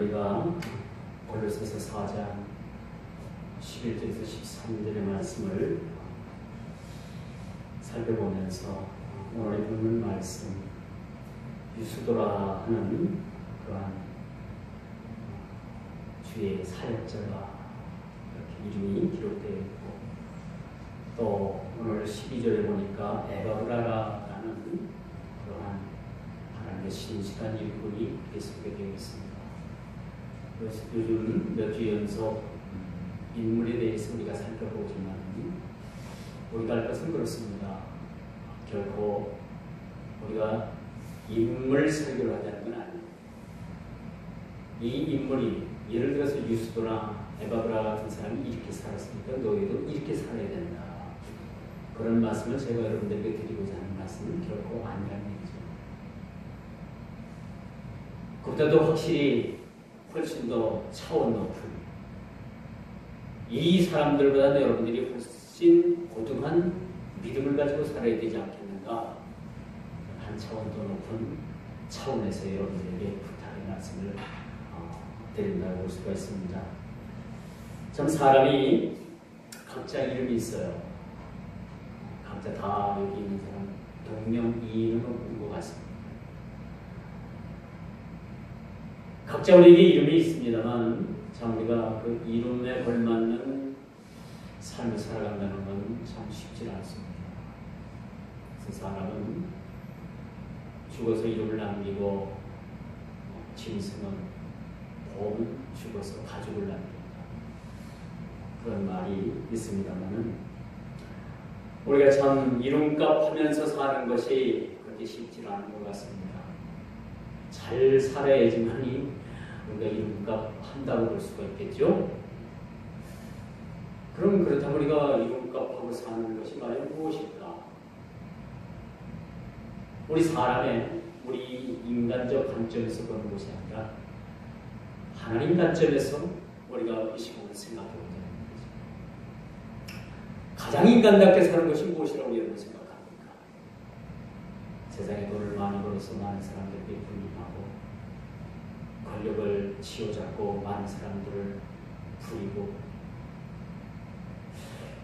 우리가 골로새서 4장 11절에서 13절의 말씀을 살펴보면서 오늘 읽는 말씀 유수도라 하는 그러한 주의 사역자가 이렇게 이름이 기록되어 있고, 또 오늘 12절에 보니까 에바브라라는 그러한 하나님의 신실한 일꾼이 소개되어 있습니다. 그래서 요즘 몇 주 연속 인물에 대해서 우리가 살펴보지만 우리가 할 것은 그렇습니다. 결코 우리가 인물 설교를 하자는 건 아니에요. 이 인물이 예를 들어서 유수도나 에바브라 같은 사람이 이렇게 살았으니까 너희도 이렇게 살아야 된다. 그런 말씀을 제가 여러분들에게 드리고자 하는 말씀은 결코 아니라는 얘기죠. 그보다도 확실히 훨씬 더 차원 높은 이 사람들보다 여러분들이 훨씬 고등한 믿음을 가지고 살아야 되지 않겠는가? 한 차원 더 높은 차원에서 여러분들에게 부탁의 말씀을 드린다고 볼 수가 있습니다. 참 사람이 각자 이름이 있어요. 각자 다 여기 있는 사람 동명이인은 없는 것 같습니다. 각자 우리에게 이름이 있습니다만 참 우리가 그 이름에 걸맞는 삶을 살아간다는 건 참 쉽지 않습니다. 그래서 사람은 죽어서 이름을 남기고 짐승은 봄 죽어서 가죽을 남긴다. 그런 말이 있습니다만은 우리가 참 이름값 하면서 사는 것이 그렇게 쉽지 않은 것 같습니다. 잘 살아야지만이 우리가 이름값 한다고 볼 수가 있겠죠. 그럼 그렇다면 우리가 이름값하고 사는 것이 과연 무엇일까? 우리 사람의 우리 인간적 관점에서 보는 것이 아니라 하나님 관점에서 우리가 이 시간을 생각해 보자. 가장 인간답게 사는 것이 무엇이라고 여러분 생각합니까? 세상에 돈을 많이 벌어서 많은 사람들에게 불림하고 권력을 쥐어잡고 많은 사람들을 부리고,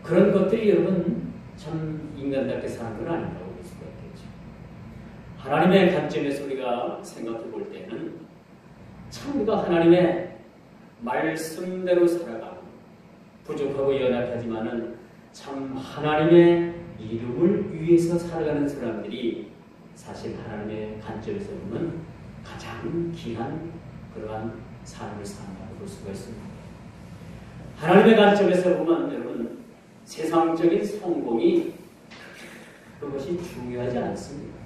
그런 것들이 여러분 참 인간답게 사는 건 아닌다고 볼 수가 있겠죠. 하나님의 관점에서 우리가 생각해 볼 때는 참 우리가 하나님의 말씀대로 살아가고 부족하고 연약하지만은 참 하나님의 이름을 위해서 살아가는 사람들이 사실 하나님의 관점에서 보면 가장 귀한 그러한 삶을 산다고 볼 수가 있습니다. 하나님의 관점에서 보면 여러분 세상적인 성공이 그것이 중요하지 않습니다.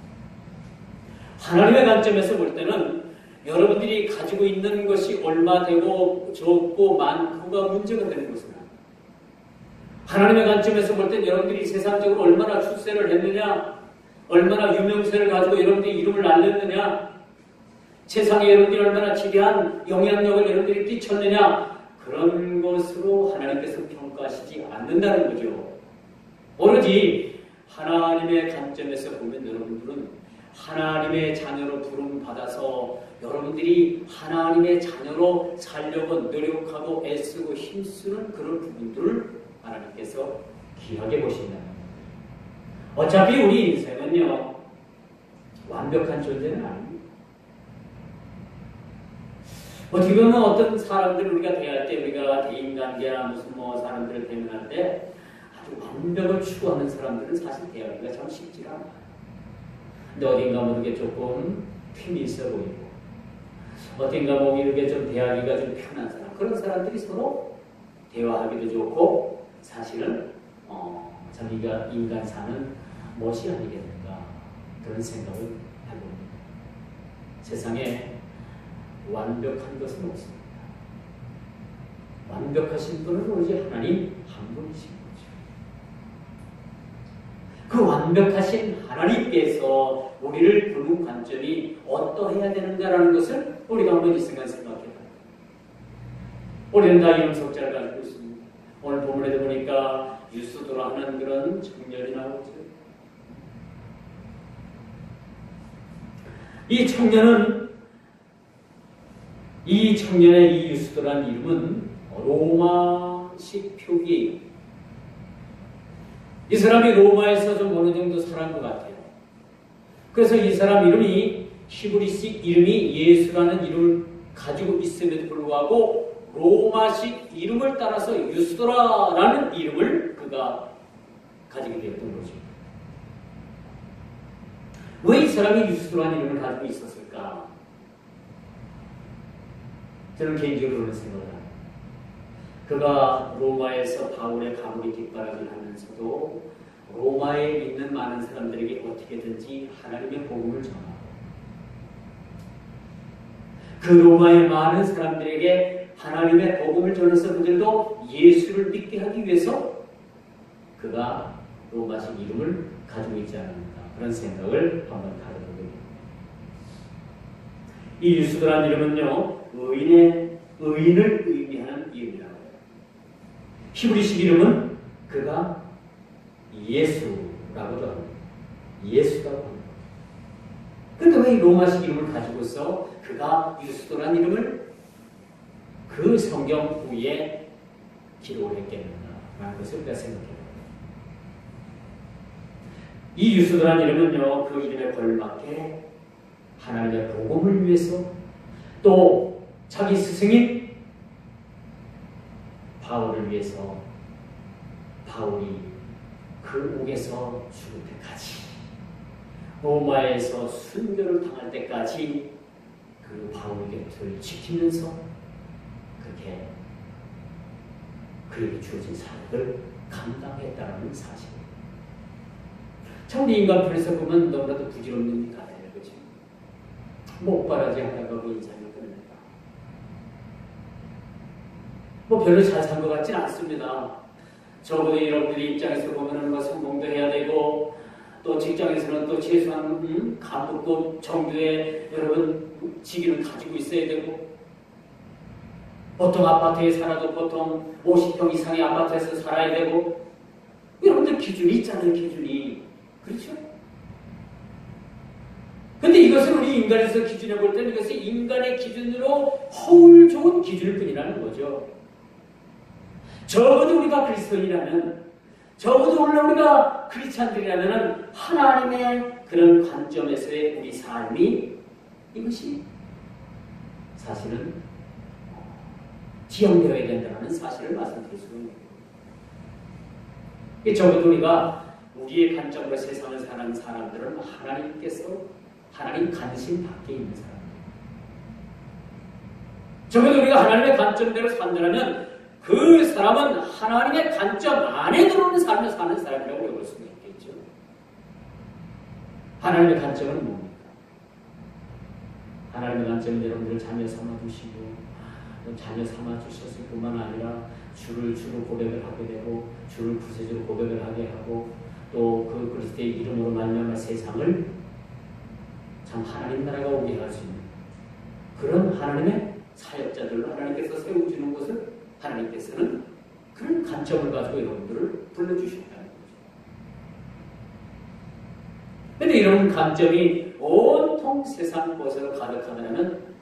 하나님의 관점에서 볼 때는 여러분들이 가지고 있는 것이 얼마 되고 적고 많고가 문제가 되는 것은 아닙니다. 하나님의 관점에서 볼 때 여러분들이 세상적으로 얼마나 출세를 했느냐, 얼마나 유명세를 가지고 여러분들이 이름을 알렸느냐, 세상에 여러분들이 얼마나 지대한 영향력을 여러분들이 끼쳤느냐, 그런 것으로 하나님께서 평가하시지 않는다는 거죠. 오로지 하나님의 관점에서 보면 여러분들은 하나님의 자녀로 부름받아서 여러분들이 하나님의 자녀로 살려고 노력하고 애쓰고 힘쓰는 그런 부분들을 하나님께서 귀하게 보신다는 거예요. 어차피 우리 인생은요 완벽한 존재는 아닙니다. 어떻게 보면 어떤 사람들 우리가 대할 때 우리가 대인관계나 무슨 사람들을 대면할 때 아주 완벽을 추구하는 사람들은 사실 대하기가 참 쉽지 않아요. 근데 어딘가 모르게 조금 틈이 있어 보이고 어딘가 모르게 좀 대하기가 좀 편한 사람, 그런 사람들이 서로 대화하기도 좋고 사실은 참 인간 사는 멋이 아니겠는가 그런 생각을 해봅니다. 세상에 완벽한 것은 없습니다. 완벽하신 분은 오로지 하나님 한 분이신 거죠. 그 완벽하신 하나님께서 우리를 보는 관점이 어떠해야 되는가라는 것을 우리가 한번 이 순간 생각해봐요. 우리는 다 이런 석자를 가지고 있습니다. 오늘 본문에도 보니까 유수도라 하는 그런 청년이 나오죠. 이 청년은 이 청년의 이 유스도라는 이름은 로마식 표기예요. 이 사람이 로마에서 좀 어느 정도 살은 것 같아요. 그래서 이 사람 이름이 히브리식 이름이 예수라는 이름을 가지고 있음에도 불구하고 로마식 이름을 따라서 유스도라라는 이름을 그가 가지게 되었던 거죠. 왜 이 사람이 유스도라는 이름을 가지고 있었을까? 저는 개인적으로 그런 생각을 합니다. 그가 로마에서 바울의 감옥에 뒷바라지를 하면서도 로마에 있는 많은 사람들에게 어떻게든지 하나님의 복음을 전하고 그 로마의 많은 사람들에게 하나님의 복음을 전해서 그들도 예수를 믿게 하기 위해서 그가 로마식 이름을 가지고 있지 않는가 그런 생각을 한번 가져보게 됩니다. 이 유스도라는 이름은요 의인을 의미하는 이름이라고 해요. 히브리식 이름은 그가 예수라고도 합니다. 예수라고 합니다. 그런데 왜 이 로마식 이름을 가지고서 그가 유스도라는 이름을 그 성경 후에 기록을 했겠는가라는 것을 우리가 생각해요. 이 유스도라는 이름은요 그 이름에 걸맞게 하나님의 복음을 위해서 또 자기 스승인 바울을 위해서 바울이 그 옥에서 죽을 때까지 로마에서 순교를 당할 때까지 그 바울 곁을 지키면서 그렇게 그에게 주어진 사역을 감당했다는 사실입니다. 참 우리 인간편에서 보면 너무나도 부질없는 일 같아요. 그렇죠? 목바라지 하다가 그 인생을 끝낸다. 뭐 별로 잘 산 것 같지는 않습니다. 적어도 여러분들이 입장에서 보면은 뭐 성공도 해야 되고 또 직장에서는 또 최소한 간부급 정도의 여러분 직위를 가지고 있어야 되고 보통 아파트에 살아도 보통 50평 이상의 아파트에서 살아야 되고 여러분들 기준이 있잖아요. 기준이. 그렇죠? 근데 이것을 우리 인간에서 기준해 볼 때는 이것이 인간의 기준으로 허울 좋은 기준일 뿐이라는 거죠. 적어도 우리가 그리스도인이라면 적어도 우리가 크리스찬들이라면 하나님의 그런 관점에서의 우리 삶이 이것이 사실은 지향되어야 된다는 사실을 말씀드릴 수가 있는 거예요. 적어도 우리가 우리의 관점으로 세상을 사는 사람들은 하나님 관심 밖에 있는 사람들. 적어도 우리가 하나님의 관점대로 산다면 그 사람은 하나님의 관점 안에 들어오는 삶을 사는 사람이라고 볼 수가 있겠죠. 하나님의 관점은 뭡니까? 하나님의 관점은 여러분들 자녀 삼아주시고 자녀 삼아주셨을 뿐만 아니라 주를 고백을 하게 되고 주를 구세주로 고백을 하게 하고 또 그 그리스도의 이름으로 말미암아 세상을 참 하나님 나라가 오게 할 수 있는 그런 하나님의 사역자들로 하나님께서 세워주는 것을 하나님께서는 그런 관점을 가지고 여러분들을 불러주셨다는 거죠. 그런데 이런 관점이 온통 세상 곳으로 가득하다면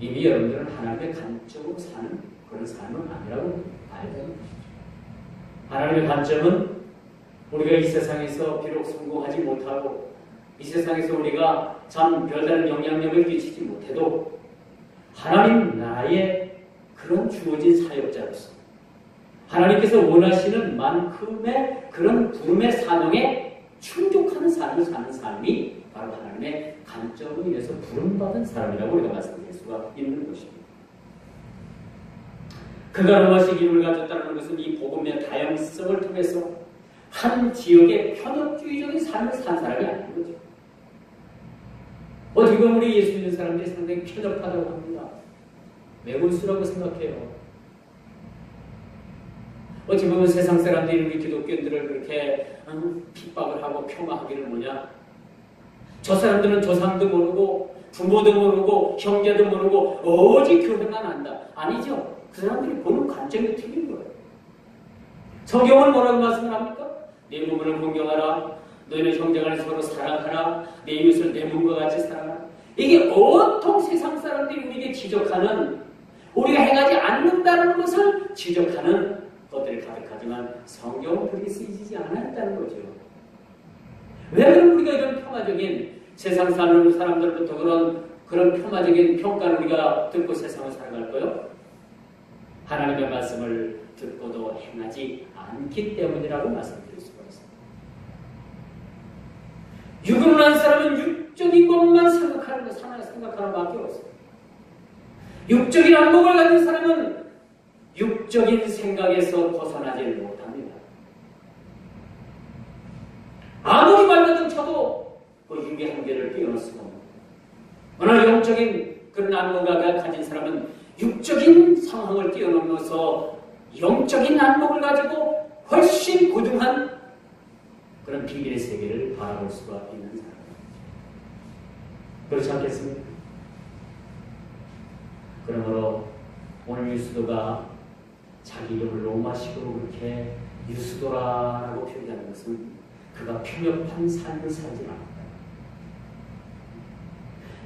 이미 여러분들은 하나님의 관점으로 사는 그런 삶은 아니라고 봐야 되는 것이죠. 하나님의 관점은 우리가 이 세상에서 비록 성공하지 못하고 이 세상에서 우리가 참 별다른 영향력을 끼치지 못해도 하나님 나라의 그런 주어진 사역자로서 하나님께서 원하시는 만큼의 그런 부름의 사명에 충족하는 삶을 사는 삶이 바로 하나님의 관점으로 인해서 부름받은 사람이라고 우리가 말씀드릴 수가 있는 것입니다. 그가 로마식 이름을 가졌다는 것은 이 복음의 다양성을 통해서 한 지역의 편협주의적인 삶을 산 사람이 아닌 거죠. 어떻게 보면 우리 예수 믿는 사람들이 상당히 편협하다고 합니다. 매골수라고 생각해요. 어찌 보면 세상 사람들이 우리 기독교인들을 그렇게 핍박을 하고 폄하하기를 뭐냐. 저 사람들은 조상도 모르고 부모도 모르고 형제도 모르고 오직 교회만 안다. 아니죠. 그 사람들이 보는 관점이 틀린 거예요. 성경은 뭐라고 말씀을 합니까? 내 부모를 공경하라. 너희는 형제간에 서로 사랑하라. 내 이웃을 내 몸과 같이 사랑하라. 이게 온통 세상 사람들이 우리에게 지적하는, 우리가 행하지 않는다는 것을 지적하는 것들이 가득하지만 성경은 그렇게 쓰이지 않았다는 거죠. 왜 그럼 우리가 이런 평화적인, 세상 사는 사람들부터 그런 평화적인 평가를 우리가 듣고 세상을 살아갈까요? 하나님의 말씀을 듣고도 행하지 않기 때문이라고 말씀드릴 수가 있습니다. 육으로 난 사람은 육적인 것만 생각하는 밖에 없어요. 육적인 안목을 가진 사람은 육적인 생각에서 벗어나지 못합니다. 아무리 발버둥 쳐도 그 육의 한계를 뛰어넘을 수가 없습니다. 오늘 영적인 그런 안목을 가진 사람은 육적인 상황을 뛰어넘어서 영적인 안목을 가지고 훨씬 고등한 그런 비밀의 세계를 바라볼 수가 있는 사람입니다. 그렇지 않겠습니까? 그러므로 오늘 유수도가 자기 이름을 로마식으로 그렇게 유수도라고 표기하는 것은 그가 편협한 삶을 살지 않았다.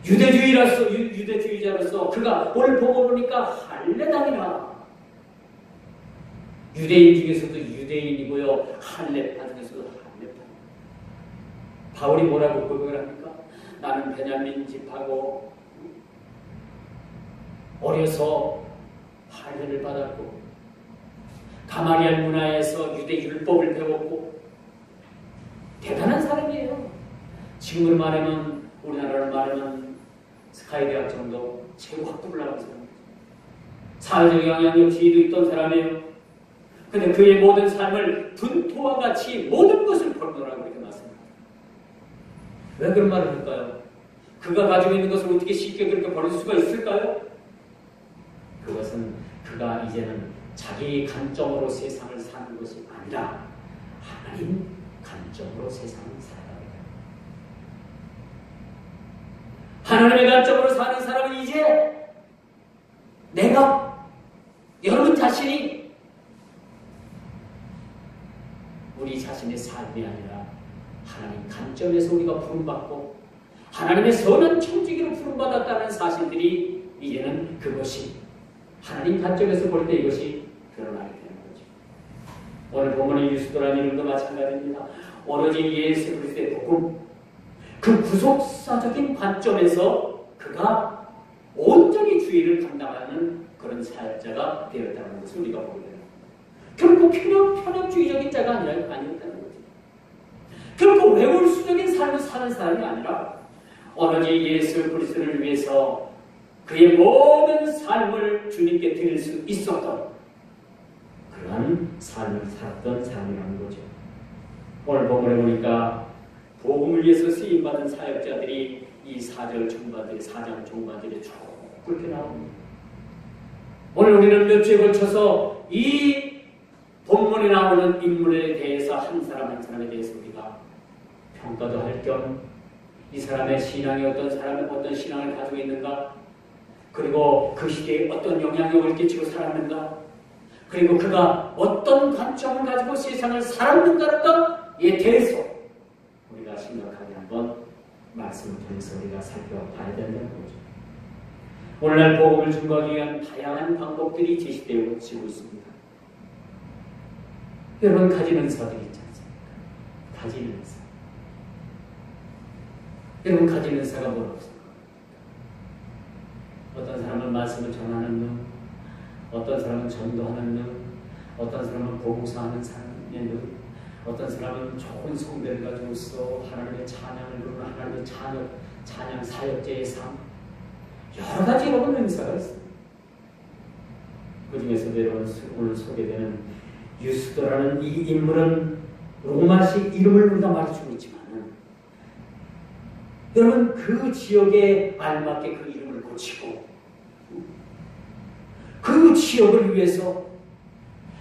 유대주의자로서 그가 오늘 보고 보니까 할례당이라. 유대인 중에서도 유대인이고요, 할례파 중에서도 할례파. 바울이 뭐라고 고백을 합니까? 나는 베냐민 집하고 어려서 할례를 받았고 가마리알 문화에서 유대 율법을 배웠고 대단한 사람이에요. 지금으로 말하면, 우리나라로 말하면 스카이 대학 정도 최고 학부를 나간 사람이에요. 사회적 영향력 지위도 있던 사람이에요. 근데 그의 모든 삶을 분토와 같이 모든 것을 벌노라고 이렇게 말씀합니다. 왜 그런 말을 할까요? 그가 가지고 있는 것을 어떻게 쉽게 그렇게 버릴 수가 있을까요? 그것은 그가 이제는 자기 관점으로 세상을 사는 것이 아니라 하나님 관점으로 세상을 살아갑니다. 하나님의 관점으로 사는 사람은 이제 내가, 여러분 자신이 우리 자신의 삶이 아니라 하나님 관점에서 우리가 부름받고 하나님의 선한 청지기로 부름받았다는 사실들이 이제는 그것이 하나님 관점에서 볼 때 이것이 드러나게 되는 거죠. 오늘 본문의 유수도라는 이름도 마찬가지입니다. 오로지 예수 그리스도의 복음, 그 구속사적인 관점에서 그가 온전히 주의를 감당하는 그런 사역자가 되었다는 것을 우리가 보게 됩니다. 결코 편협주의적인 자가 아니었다는 거죠. 결코 외골수적인 삶을 사는 사람이 아니라 오로지 예수 그리스도를 위해서 그의 모든 삶을 주님께 드릴 수 있었던 그러한 삶을 살았던 사람이라는 거죠. 오늘 본문에 보니까 복음을 위해서 쓰임받은 사역자들이 이 4장 중반들에 쭉 그렇게 나옵니다. 오늘 우리는 몇 주에 걸쳐서 이 본문에 나오는 인물에 대해서 한 사람 한 사람에 대해서 우리가 평가도 할 겸 이 사람의 신앙이 어떤 신앙을 가지고 있는가, 그리고 그 시대에 어떤 영향력을 끼치고 살았는가, 그리고 그가 어떤 관점을 가지고 세상을 살았는가에 대해서 우리가 심각하게 한번 말씀을 통해서 우리가 살펴봐야 된다는 거죠. 오늘날 복음을 증거하기 위한 다양한 방법들이 제시되고 있습니다. 여러분 가진 은사들이 있지 않습니까? 가진 은사. 여러분 가진 은사가 뭐라고? 어떤 사람은 말씀을 전하는 능, 어떤 사람은 전도하는 능, 어떤 사람은 보고사하는 사람의 능, 어떤 사람은 좋은 성대를 가지고서 하나님의 찬양을 부르는 하나님의 찬양 사역자의 삶, 여러 가지 여러분 은사가 있습니다. 그 중에서도 여러분 오늘 소개되는 유스도라는 이 인물은 로마식 이름을 우리가 말해주고 있지만 여러분 그 지역에 알맞게 그 이름을 고치고 그 지역을 위해서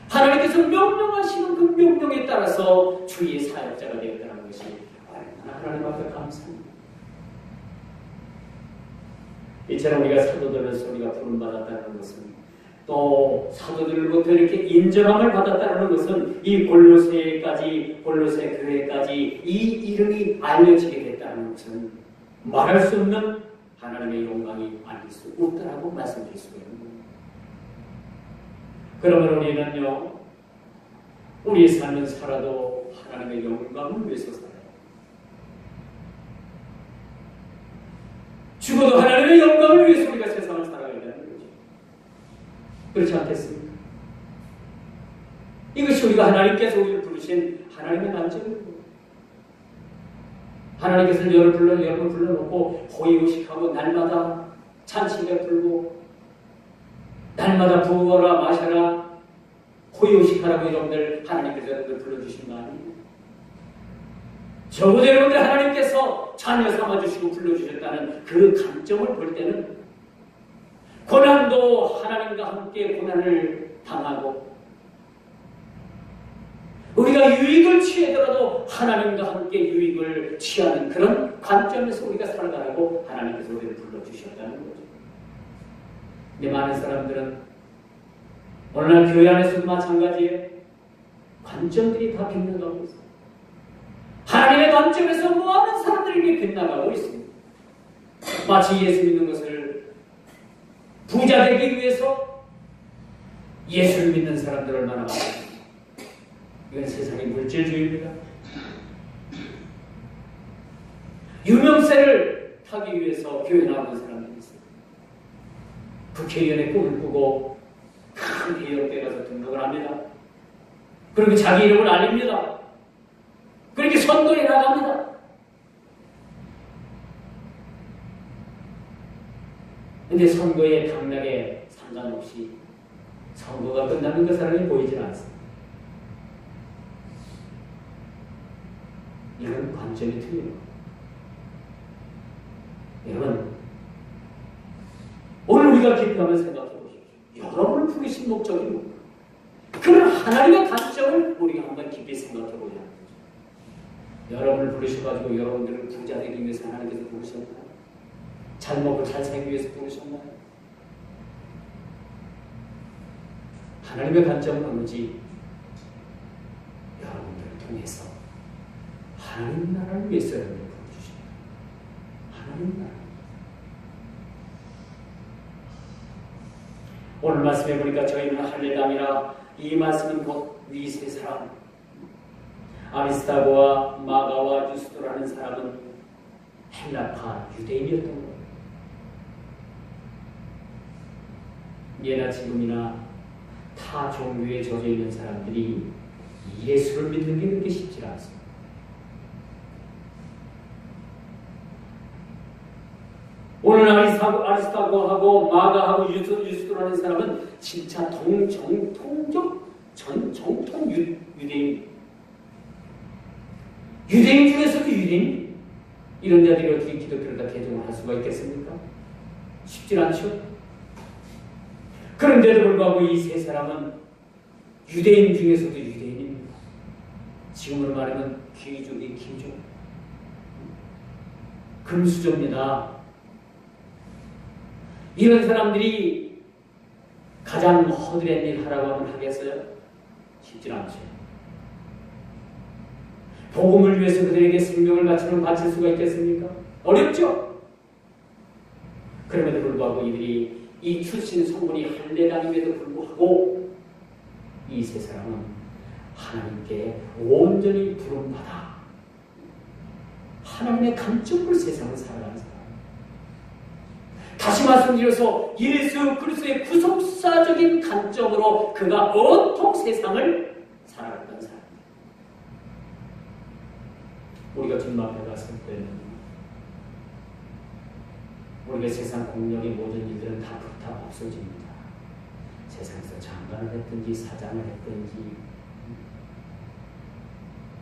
하나님께서 명령하시는 그 명령에 따라서 주의 사역자가 되었다는 것이 얼마나 하나님 앞에 감사합니다. 이처럼 우리가 사도들로서 우리가 부름받았다는 것은, 또 사도들로부터 이렇게 인정함을 받았다는 것은 이 골로새 교회까지 이 이름이 알려지게 됐다는 것은 말할 수 없는 하나님의 영광이 아닐 수 없다라고 말씀드릴 수가 있는 거예요. 그러면 우리는요, 우리의 삶은 살아도 하나님의 영광을 위해서 살아요. 죽어도 하나님의 영광을 위해서 우리가 세상을 살아가야 되는 거죠. 그렇지 않겠습니까? 이것이 우리가 하나님께서 우리를 부르신 하나님의 간증입니다. 하나님께서 여러분을 불러놓고 호의호식하고 날마다 잔치가 불고 날마다 부어라 마셔라 호의호식하라고 여러분들 하나님께서 여러분들 불러주신 거 아니에요? 적어도 여러분들 하나님께서 자녀 삼아주시고 불러주셨다는 그 감정을 볼 때는 고난도 하나님과 함께 고난을 당하고 우리가 유익을 취하더라도 하나님과 함께 유익을 취하는 그런 관점에서 우리가 살아가라고 하나님께서 우리를 불러주셨다는 거죠. 근데 많은 사람들은 오늘날 교회 안에서도 마찬가지예요. 관점들이 다 빗나가고 있어요. 하나님의 관점에서 많은 사람들에게 빗나가고 있습니다. 마치 예수 믿는 것을 부자 되기 위해서 예수를 믿는 사람들 얼마나 많아요. 이건 세상의 물질주의입니다. 유명세를 타기 위해서 교회 나오는 사람들이 있어요. 국회의원의 꿈을 꾸고 큰 대형교회 가서 등록을 합니다. 그리고 자기 이름을 알립니다. 그렇게 선거에 나갑니다. 근데 선거에 당락에 상관없이 선거가 끝나는 그 사람이 보이질 않습니다. 이런 관점이 틀려요. 여러분, 오늘 우리가 기도하면 생각해 보십시오. 여러분을 부르신 목적이 뭡니까? 그런 하나님의 관점을 우리가 한번 깊이 생각해 보자. 여러분을 부르셔가지고 여러분들을 부자 되기 위해서 하나님께서 부르셨나요? 잘 먹고 잘 살기 위해서 부르셨나요? 하나님의 관점은 오직 여러분들을 통해서 하나님 나라를 위해서 여러분을 부르주십니다. 하나님 나라. 오늘 말씀해 보니까 저희는 할례당이라 이 말씀은 곧 위 세 사람 아리스타고와 마가와 유스도라는 사람은 헬라파 유대인이었던 거예요. 예나 지금이나 타 종교에 젖어 있는 사람들이 예수를 믿는 게 그렇게 쉽지 않습니다. 오늘 아리스타고하고 마가하고 유스도라는 사람은 진짜 정통 유대인. 유대인 중에서도 유대인? 이런 자들이 어떻게 기독교를 다 개종을 할 수가 있겠습니까? 쉽지 않죠? 그런데도 불구하고 이 세 사람은 유대인 중에서도 유대인입니다. 지금으로 말하면 귀족이 귀족. 금수저입니다. 이런 사람들이 가장 허드렛 일 하라고 하면 하겠어요? 쉽지 않죠. 복음을 위해서 그들에게 생명을 바칠 수가 있겠습니까? 어렵죠? 그럼에도 불구하고 이들이 이 출신 성분이 할례당임에도 불구하고 이 세 사람은 하나님께 온전히 부름받아 하나님의 감정으로 세상을 살아가는 사람. 다시 말씀드려서 예수 그리스도의 구속사적인 관점으로 그가 온통 세상을 살아갔던 사람. 우리가 주님 앞에 갔을 때는 우리가 세상 공력의 모든 일들은 다 없어집니다. 세상에서 장관을 했든지 사장을 했든지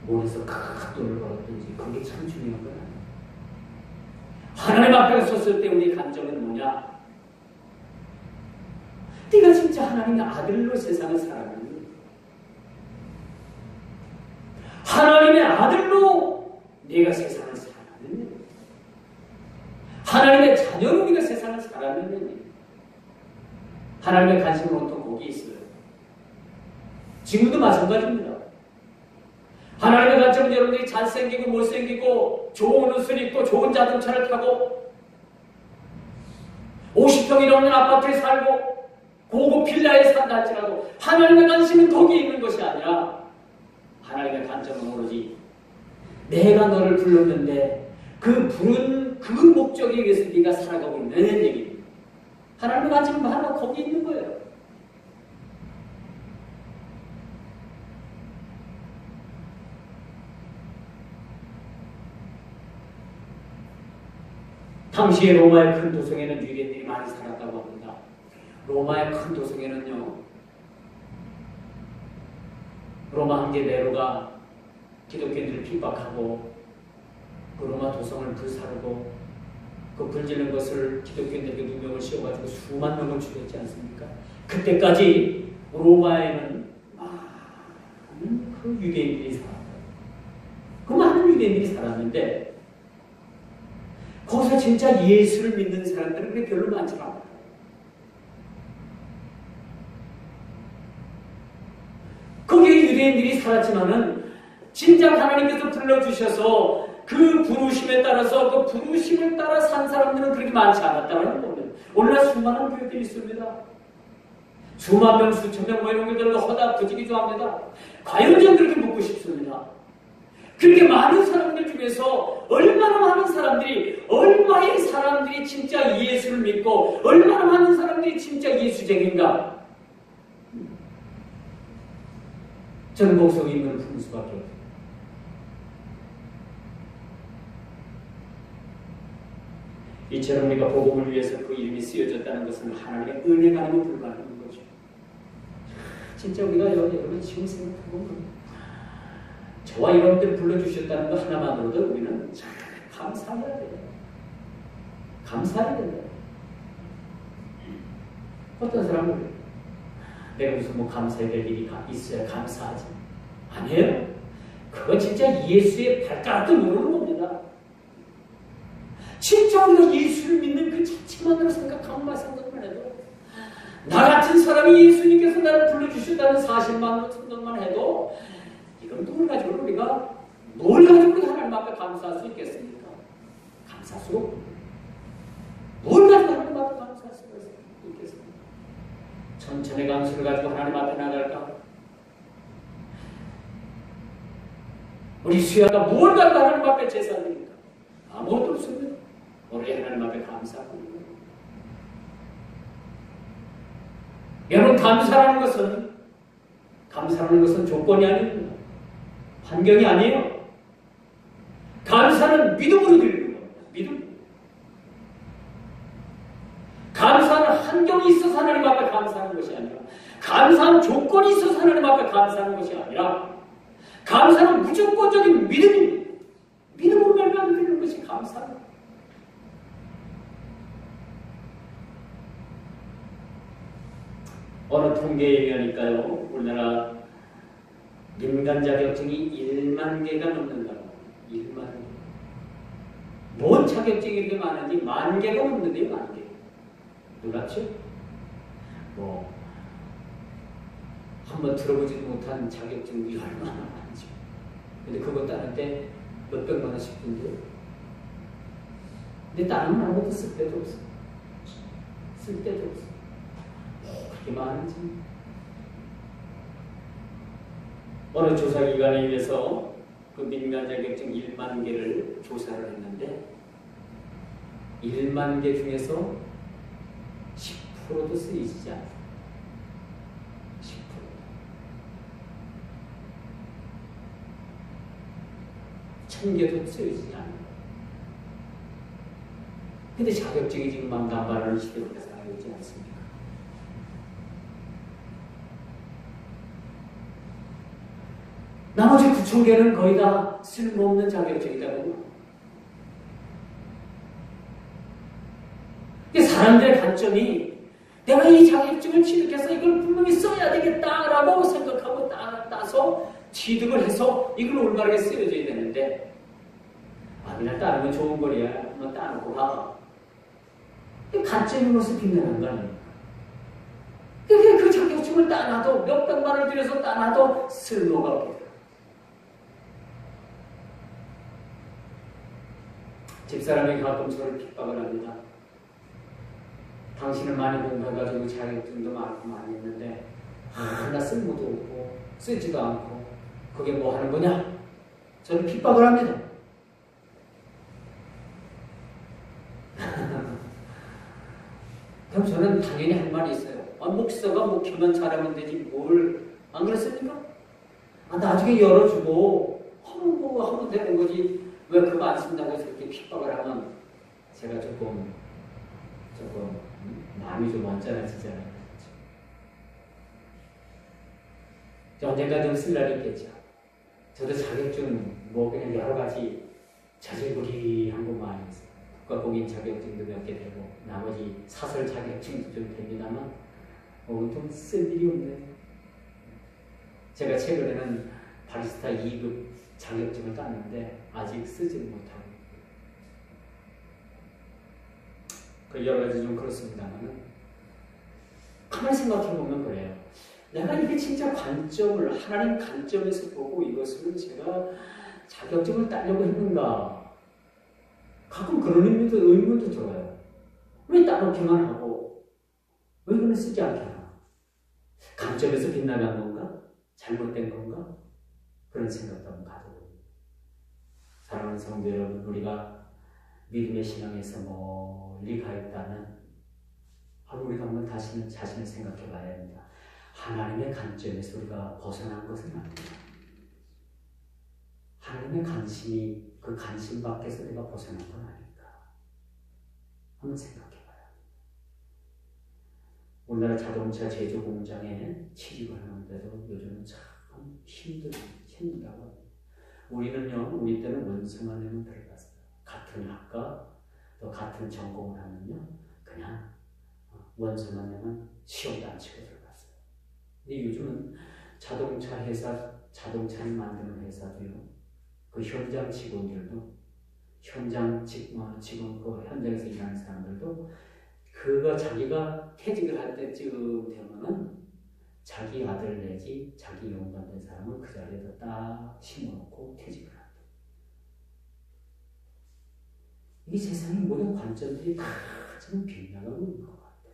몸에서 큰 돈을 벌었든지 그게 참 중요한 건 아니에요. 하나님 앞에 섰을 때 우리의 감정은 뭐냐? 네가 진짜 하나님의 아들로 세상을 살아가는 하나님의 아들로 네가 세상을 살아가는 하나님의 자녀로 네가 세상을 살아가는 하나님의 관심은 온통 거기에 있어요. 지금도 마찬가지입니다. 하나님의 관점은 여러분들이 잘생기고 못생기고 좋은 옷을 입고 좋은 자동차를 타고 50평이 넘는 아파트에 살고 고급 빌라에 산다 할지라도 하나님의 관심은 거기에 있는 것이 아니라 하나님의 관점은 오로지 내가 너를 불렀는데 그 부른 그 목적에 의해서 네가 살아가고 있는 얘기입니다. 하나님의 관심은 바로 거기에 있는 거예요. 당시에 로마의 큰 도성에는 유대인들이 많이 살았다고 합니다. 로마의 큰 도성에는요, 로마 황제 네로가 기독교인들을 핍박하고 그 로마 도성을 불사르고 그 불지른 것을 기독교인들에게 누명을 씌워가지고 수만 명을 죽였지 않습니까? 그때까지 로마에는 많은 그 유대인들이 살았어요. 그 많은 유대인들이 살았는데 거기서 진짜 예수를 믿는 사람들은 그렇게 별로 많지 않아요. 거기에 유대인들이 살았지만은 진짜 하나님께서 불러주셔서 그 부르심에 따라서 그 부르심을 따라 산 사람들은 그렇게 많지 않았다는 겁니다. 오늘날 수많은 교회들이 있습니다. 수만 명, 수천 명, 이런 것들로 허다 부지기 좋아합니다. 과연 저는 그렇게 묻고 싶습니다. 그렇게 많은 사람들 중에서 얼마나 많은 사람들이, 얼마의 사람들이 진짜 예수를 믿고 얼마나 많은 사람들이 진짜 예수쟁인가? 저는 목성의 인물을 품을 수밖에 없어요. 이처럼 우리가 복음을 위해서 그 이름이 쓰여졌다는 것은 하나님의 은혜가 아니고 불가능한 거죠. 진짜 우리가 여러분 지금 생각해보면 저와 여러분들 불러주셨다는 것 하나만으로도 우리는 참 감사해야 돼요. 감사해야 돼요. 어떤 사람은 내가 무슨 뭐 감사해야 될 일이 있어야 감사하지. 아니에요. 그건 진짜 예수의 발가락도 모르는 겁니다. 진짜 우리가 예수를 믿는 그 자체만으로 생각만 해도 나 같은 사람이 예수님께서 나를 불러주셨다는 사실만으로 생각만 해도 이건 뭘 가지고 우리가 하나님 앞에 감사할 수 있겠습니까? 감사할 수 없고 뭘 가지고 하나님 앞에 감사할 수 있겠습니까? 천천의 감수를 가지고 하나님 앞에 나갈까? 우리 수야가 뭘 가지고 하나님 앞에 제사드립니까? 아무것도 없습니다. 우리 하나님 앞에 감사하고 있는 거예요. 여러분, 감사라는 것은 조건이 아닙니다. 환경이 아니에요. 감사는 믿음으로 드리는 겁니다. 믿음. 감사는 환경이 있어서 하나님 앞에 감사하는 것이 아니라, 감사한 조건이 있어서 하나님 앞에 감사하는 것이 아니라, 감사는 무조건적인 믿음입니다. 믿음으로 말미암는 것이 감사입니다. 어느 통계에 의하니까요, 우리나라 민간 자격증이 1만 개가 넘는다고. 1만 개. 뭔 자격증이 이렇게 많은지 1만 개가 넘는데요, 1만 개. 놀랍죠? 한번 들어보지도 못한 자격증이 얼마나 많은지. 근데 그거 따는데 몇백만 원씩 든대요. 근데 따르면 아무것도 쓸 데도 없어. 쓸 데도 없어. 그렇게 많은지. 어느 조사기관에 의해서 그 민간 자격증 1만 개를 조사를 했는데 1만 개 중에서 10%도 쓰이지 않아요. 10%. 1000개도 쓰이지 않아요. 근데 자격증이 지금 만감발하는 시대로 살아가고 있지 않습니까? 나머지 9,000개는 거의 다 쓸모없는 자격증이다고요. 사람들의 관점이 내가 이 자격증을 취득해서 이걸 분명히 써야 되겠다라고 생각하고 따서 취득을 해서 이걸 올바르게 쓰여져야 되는데 그냥 따르면 좋은 거리야. 한번 따놓고 가. 가짜인 것을 빛내는 거 아닙니까? 그 자격증을 따놔도 몇백만 원을 들여서 따놔도 쓸모가 없게. 집사람이 가끔 저를 핍박을 합니다. 당신은 많이 공부해가지고 자격증도 많고 많이 했는데 하나 쓸모도 없고 쓰지도 않고 그게 뭐 하는 거냐? 저는 핍박을 합니다. 그럼 저는 당연히 할 말이 있어요. 목사가 목회만 잘하면 되지 뭘 안 그랬습니까? 나중에 열어주고 하면 되는 거지 왜 그거 안 쓴다고 해서 이렇게 핍박을 하면 제가 조금 마음이 좀 언짢아지잖아요. 언젠가 좀 쓸 날이 있겠죠. 저도 자격증 그냥 여러 가지 자질구리한 거 많이 있어요. 국가공인 자격증도 몇 개 되고 나머지 사설 자격증도 좀 됩니다만 좀 쓸 일이 없네요. 제가 최근에는 바리스타 2급 자격증을 땄는데 아직 쓰지를 못하고 여러 가지 좀 그렇습니다만 가만히 생각해보면 그래요. 내가 이게 진짜 관점을 하나님 관점에서 보고 이것을 제가 자격증을 따려고 했는가 가끔 그런 의문도 들어요. 왜 따놓기만 하고 왜 이거는 쓰지 않게 하나? 관점에서 빗나간 건가? 잘못된 건가? 그런 생각도 한번 가져봅니다. 사랑하는 성도 여러분, 우리가 믿음의 신앙에서 멀리 가 있다면 우리가 한번 다시 자신을 생각해 봐야 합니다. 하나님의 관점에서 우리가 벗어난 것은 아닙니다. 하나님의 관심이 그 관심 밖에서 우리가 벗어난 건 아닐까? 한번 생각해 봐야 합니다. 우리나라 자동차 제조 공장에 취직을 하는데도 요즘은 참 힘들다고 합니다. 우리 때는 원서만 내면 들어갔어요. 같은 학과 또 같은 전공을 하면요 그냥 원서만 내면 시험도 안 치고 들어갔어요. 근데 요즘은 자동차 회사, 자동차를 만드는 회사도요 그 현장 직원들도 현장 직원 그 현장에서 일하는 사람들도 그거 자기가 퇴직을 할 때쯤 되면은 자기 아들 내지 자기 영감된 사람을 그 자리에다 딱 심어놓고 퇴직을 한다. 이 세상의 모든 관점들이 다 좀 빗나가고 있는 것 같아요.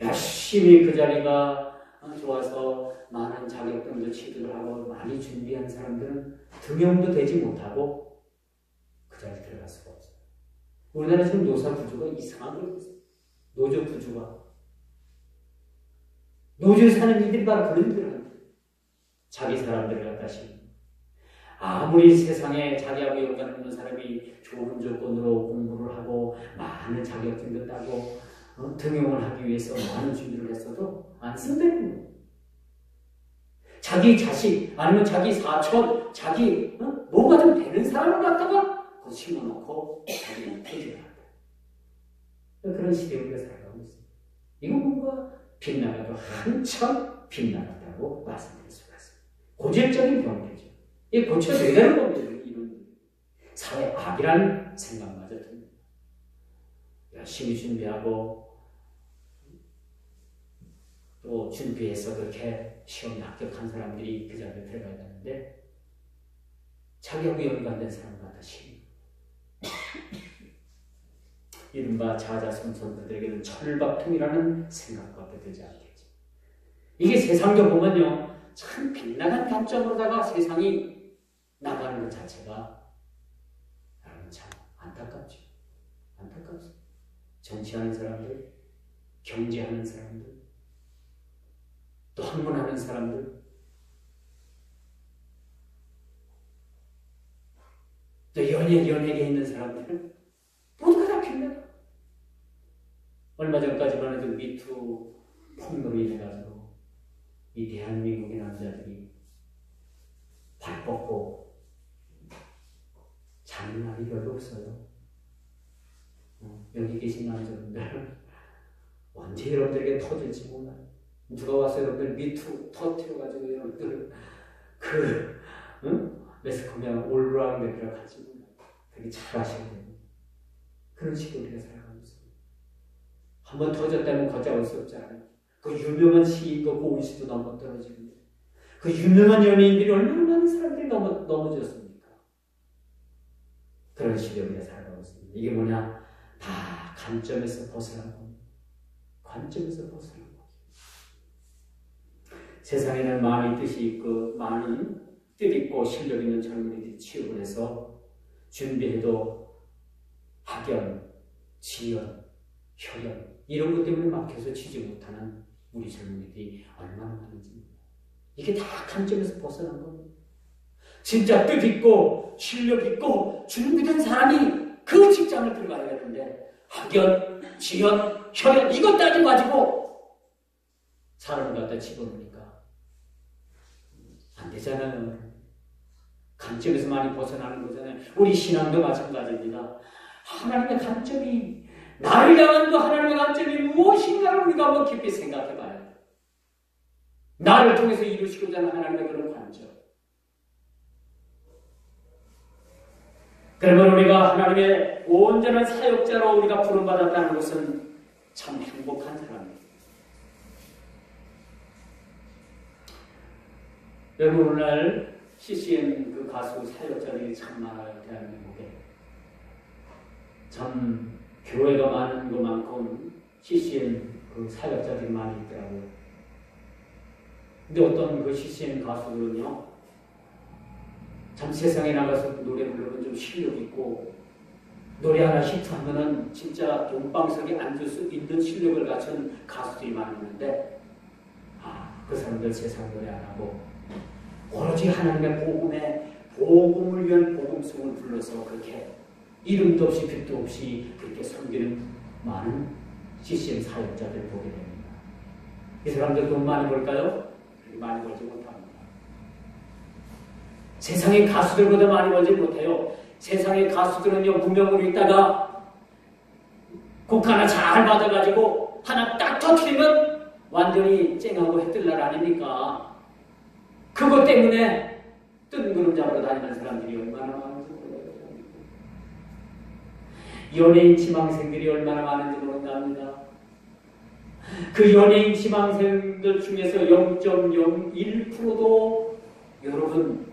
열심히 그 자리가 좋아서 많은 자격증도 취득을 하고 많이 준비한 사람들은 등용도 되지 못하고 그 자리에 들어갈 수가 없어요. 우리나라 지금 노사 구조가 이상하게 있어요. 노조 구조가. 노조에 사는 이들이 바로 그런 일을 합니다. 자기 사람들을 갖다 심는. 아무리 세상에 자기하고 연관 없는 사람이 좋은 조건으로 공부를 하고 많은 자격증도 따고 등용을 하기 위해서 많은 준비를 했어도 안 쓴다는 거예요. 자기 자식 아니면 자기 사촌 자기 뭐가 좀 되는 사람을 갖다가 그 심어놓고 자기는 퇴직을 한다. 그런 시대에 우리가 살아가고 있습니다. 이거 뭔가 빗나가도 한참 빗나갔다고 말씀드릴 수가 있습니다. 고질적인 병폐죠. 이 고쳐져야 되는 겁니다. 이런 사회 악이라는 생각마저 듭니다. 열심히 준비하고 또 준비해서 그렇게 시험에 합격한 사람들이 그 자리에 들어가야 되는데 자기하고 연관된 사람을 갖다 심는 이른바 자자손손들에게는 철밥통이라는 생각밖에 들지 않겠죠. 이게 세상도 보면요 참 빗나간 관점으로다가 세상이 나가는 것 자체가 여러분 참 안타깝죠. 안타깝죠. 정치하는 사람들, 경제하는 사람들, 또 학문하는 사람들, 또 연예계에 있는 사람들은 모두가 다 빗나가. 얼마 전까지만 해도 미투 폭로로 인해가지고 이 대한민국의 남자들이 발 뻗고 자는 날이 별로 없어요. 여기 계신 남자분들 언제 여러분들에게 터질지 몰라요. 누가 와서 여러분들 미투 터뜨려가지고 여러분들 매스컴에 올라운드라고 할지 몰라요. 되게 잘 아시는 거예요. 그런 식으로 우리가 살아가고 있습니다. 한번 터졌다면 걷잡을 수 없잖아요. 그 유명한 시인도 고은 씨도 넘어떨어지고 그 유명한 연예인들이 얼마나 많은 사람들이 넘어졌습니까? 그런 시대에 우리가 살아가고 있습니다. 이게 뭐냐? 다 관점에서 벗어나고 관점에서 벗어나고 세상에는 많은 뜻이 있고 많은 뜻 있고 실력 있는 젊은이들이 취업을 해서 준비해도 학연, 지연, 혈연 이런 것 때문에 막혀서 취직 못하는 우리 젊은이들이 얼마나 많은지 이게 다 관점에서 벗어난 겁니다. 진짜 뜻 있고 실력 있고 준비된 사람이 그 직장을 들어가야 되는데 학연, 지연, 혈연 이것까지 가지고 사람을 갖다 집어넣으니까 안 되잖아요. 관점에서 많이 벗어나는 거잖아요. 우리 신앙도 마찬가지입니다. 하나님의 관점이 나를 향한 그 하나님의 관점이 무엇인가를 우리가 한번 깊이 생각해 봐야 돼요. 나를 통해서 이루시고자 하는 하나님의 그런 관점. 그러면 우리가 하나님의 온전한 사역자로 우리가 부름받았다는 것은 참 행복한 사람입니다. 여러분 오늘날 CCM 그 가수 사역자들이 참 많아요. 대한민국에. 참 교회가 많은 것만큼 CCM 그 사역자들이 많이 있더라고요. 근데 어떤 그 CCM 가수들은요, 참 세상에 나가서 노래 부르면 좀 실력 있고 노래 하나 히트하면은 진짜 돈방석에 앉을 수 있는 실력을 갖춘 가수들이 많이 있는데 그 사람들 세상 노래 안 하고 오로지 하나님의 복음을 위한 복음송을 불러서 그렇게 이름도 없이 빛도 없이 그렇게 섬기는 많은 CCM 사역자들 보게 됩니다. 이 사람들 돈 많이 벌까요? 그렇게 많이 벌지 못합니다. 세상의 가수들보다 많이 벌지 못해요. 세상의 가수들은요, 무명으로 있다가 곡 하나 잘 받아가지고 하나 딱 터뜨리면 완전히 쨍하고 해뜰 날 아닙니까? 그것 때문에 뜬구름 잡으러 다니는 사람들이 얼마나 많은지 몰라요. 연예인 지망생들이 얼마나 많은지 모른답니다. 그 연예인 지망생들 중에서 0.01%도 여러분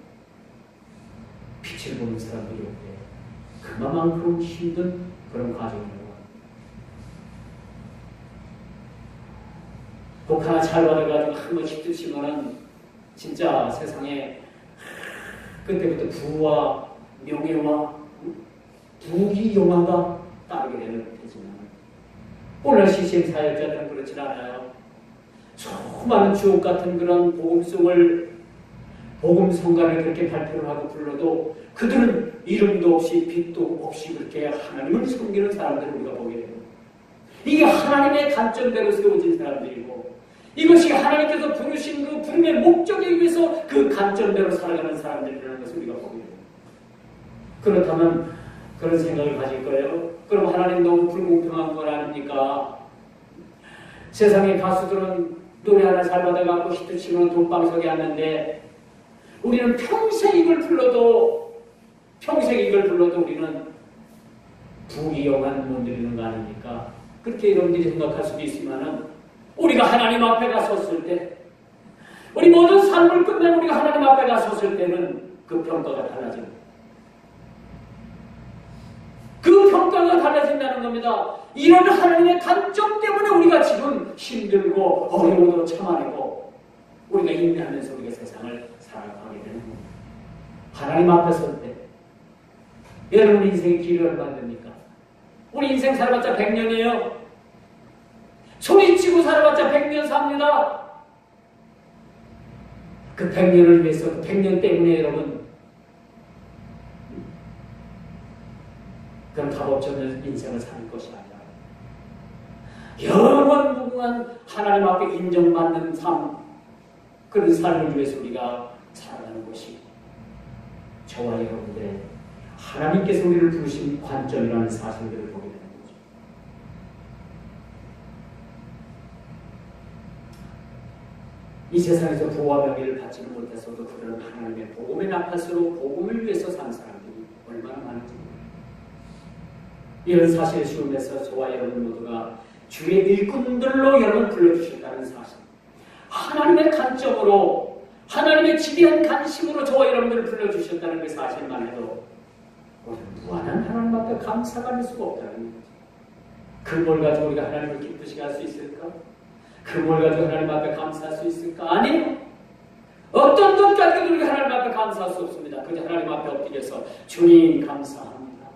빛을 보는 사람들이 없대요. 그만큼 힘든 그런 과정이라고 합니다. 곡 하나 잘 받아가지고 한 번씩 뜨시면은 진짜 세상에 그때부터 부와 명예와 부귀영화가 따르게 되는 테지만 오늘 CCM 사역자들은 그렇지 않아요. 수많은 주옥 같은 그런 복음성가를 그렇게 발표를 하고 불러도 그들은 이름도 없이 빛도 없이 그렇게 하나님을 섬기는 사람들을 우리가 보게 됩니다. 이게 하나님의 관점대로 세워진 사람들이고 이것이 하나님께서 부르신 그 부름의 목적에 의해서 그 관점대로 살아가는 사람들이라는 것을 우리가 보게 됩니다. 그렇다면 그런 생각을 가질 거예요. 그럼 하나님 너무 불공평한 건 아닙니까? 세상의 가수들은 노래 하나 잘 받아갖고 히트치면 돈방석에 앉는데 우리는 평생 이걸 불러도 우리는 부귀영화는 못 누리는 거 아닙니까? 그렇게 여러분들이 생각할 수도 있지만은 우리가 하나님 앞에 섰을 때 우리 모든 삶을 끝내고 우리가 하나님 앞에 섰을 때는 그 평가가 달라집니다. 그 평가가 달라진다는 겁니다. 이런 하나님의 관점 때문에 우리가 지금 힘들고 어려움도 참아내고 우리가 인내하면서 우리가 세상을 살아가게 되는 겁니다. 하나님 앞에 설 때 여러분 인생의 길이 얼마나 됩니까? 우리 인생 살아봤자 100년이에요. 소리치고 살아봤자 100년 삽니다. 그 100년을 위해서 그 100년 때문에 여러분 그런 값없이 없는 인생을 사는 것이 아니라 영원 무궁한 하나님 앞에 인정받는 삶, 그런 삶을 위해서 우리가 살아가는 것이 저와 여러분들의 하나님께서 우리를 부르신 관점이라는 사실들을 보게 되는 거죠. 이 세상에서 부와 명예를 받지는 못해서도 그들은 하나님의 복음의 나팔수로 복음을 위해서 산 사람들이 얼마나 많은지 모릅니다. 이런 사실을 시험해서 저와 여러분 모두가 주의 일꾼들로 여러분 불러주셨다는 사실, 하나님의 관점으로 하나님의 지대한 관심으로 저와 여러분들을 불러주셨다는 그 사실만 해도 우리는 무한한 하나님 앞에 감사가 될 수가 없다는 거죠. 그걸 가지고 우리가 하나님을 기쁘시게 할 수 있을까? 그걸 가지고 하나님 앞에 감사할 수 있을까? 아니요. 어떤 것 가지고 우리가 하나님 앞에 감사할 수 없습니다. 그저 하나님 앞에 엎드려서 주님 감사합니다.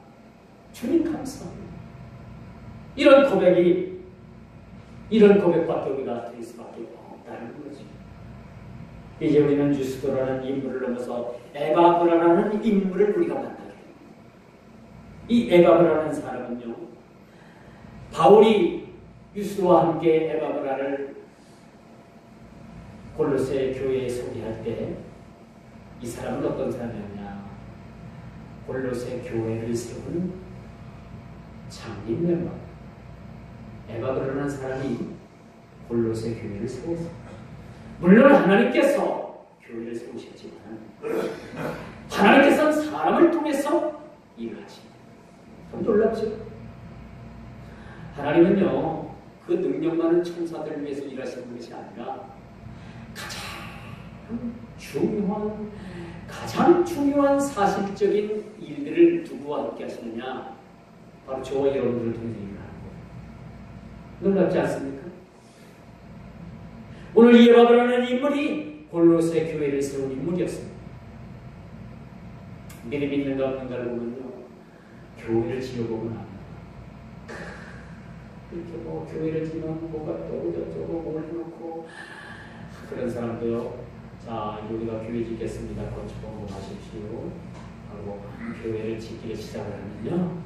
주님 감사합니다. 이런 고백밖에 우리가 드릴 수밖에 없다는 거죠. 이제 우리는 유스도라는 인물을 넘어서 에바브라라는 인물을 우리가 만나게 됩니다. 이 에바브라라는 사람은요, 바울이 유스도와 함께 에바브라를 골로새 교회에 소개할 때 이 사람은 어떤 사람이었냐? 골로새 교회를 세운 장인 멤버. 에바브라라는 사람이 골로새 교회를 세웠습니다. 물론 하나님께서 교회를 세우셨지만 하나님께서는 사람을 통해서 일을 하십니다. 참 놀랍죠? 하나님은요, 그 능력 많은 천사들을 위해서 일하시는 것이 아니라 가장 중요한 사실적인 일들을 누구와 함께 하시느냐? 바로 저와 여러분들을 통해서 일을 하는 거예요. 놀랍지 않습니까? 오늘 이 에바브라는 인물이 골로새 교회를 세운 인물이었습니다. 미리 믿는가 없는가를 보면요, 교회를 지어보면 압니다. 이렇게 뭐 교회를 지으면 뭐가 또 저쩌고 뭘 해놓고 그런 사람도요, 자 우리가 교회 짓겠습니다. 건축공부 하십시오 하고 교회를 짓기를 시작을 하면요,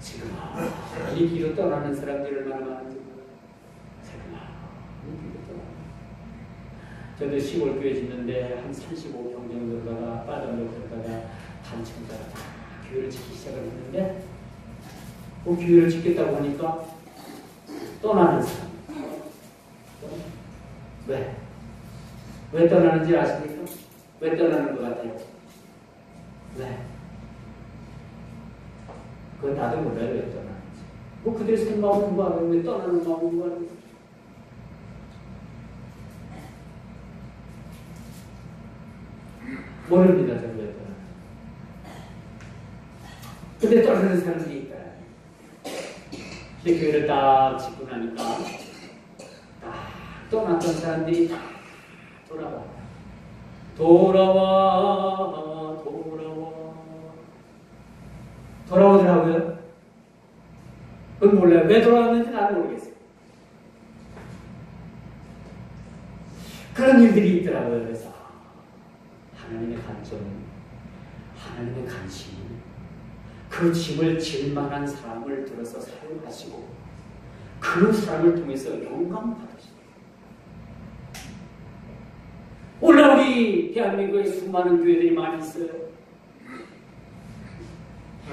지금 이 길을 떠나는 사람들이 얼마나 많은지 몰라요. 이 길을 떠나는. 저도 시골 교회 짓는데 한 35평 정도다가 빠져놓다가 단층자가 다 교회를 짓기 시작을 했는데, 그 교회를 짓겠다고 하니까 떠나는 사람. 왜 떠나는지 아십니까? 왜 떠나는 것 같아요? 왜? 그건 다들 몰라요. 왜 떠나는지. 뭐 그들의 생각은 뭐 하고 왜 떠나는 마음은 뭐 하고. 모릅니다. 저는 왜 떠나는지. 근데 떠나는 사람들이 있다. 근데 교회를 딱 짓고 나니까 딱 떠났던 사람들이 딱 돌아오더라고요. 그건 몰라요. 왜 돌아왔는지 나는 모르겠어요. 그런 일들이 있더라고요. 그래서 하나님의 관점, 하나님의 관심, 그 집을 지을 만한 사람을 들어서 사용하시고 그 사람을 통해서 영광 받으시고, 오늘 우리 대한민국에 수많은 교회들이 많이 있어요.